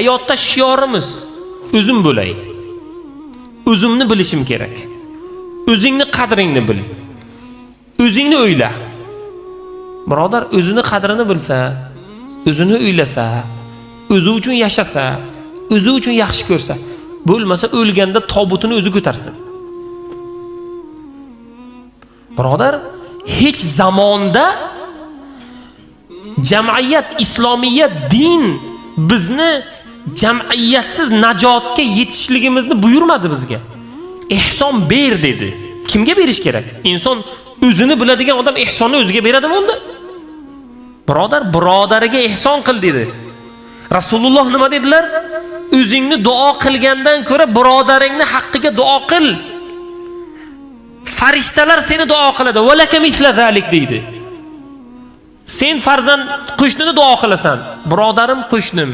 hayotda shiorimiz o'zim bo'lay. O'zimni bilishim kerak. O'zingni qadringni bil. O'zingni o'yla. Birodar, o'zini qadrini bilsa, o'zini o'ylasa, o'zi uchun yashasa, o'zi uchun yaxshi ko'rsa, bo'lmasa o'lganda tobutini o'zi ko'tarsin. Birodar, hech zamonda jamiyat, islomiyat, din bizni jamiyatsiz najotga yetishligimizni buyurmadi bizga. Ihson ber dedi. Kimga berish kerak? Inson o'zini biladigan odam ihsonni o'ziga beradimi unda? Birodar, birodariga ihson qil dedi. Rasululloh nima dedilar? O'zingni duo qilgandan ko'ra birodaringni haqqiga duo qil. Farishtalar seni duo qiladi. Va laka misla zalik deydi. Sen farzand qo'shnini duo qilasan. Birodarim qo'shnim.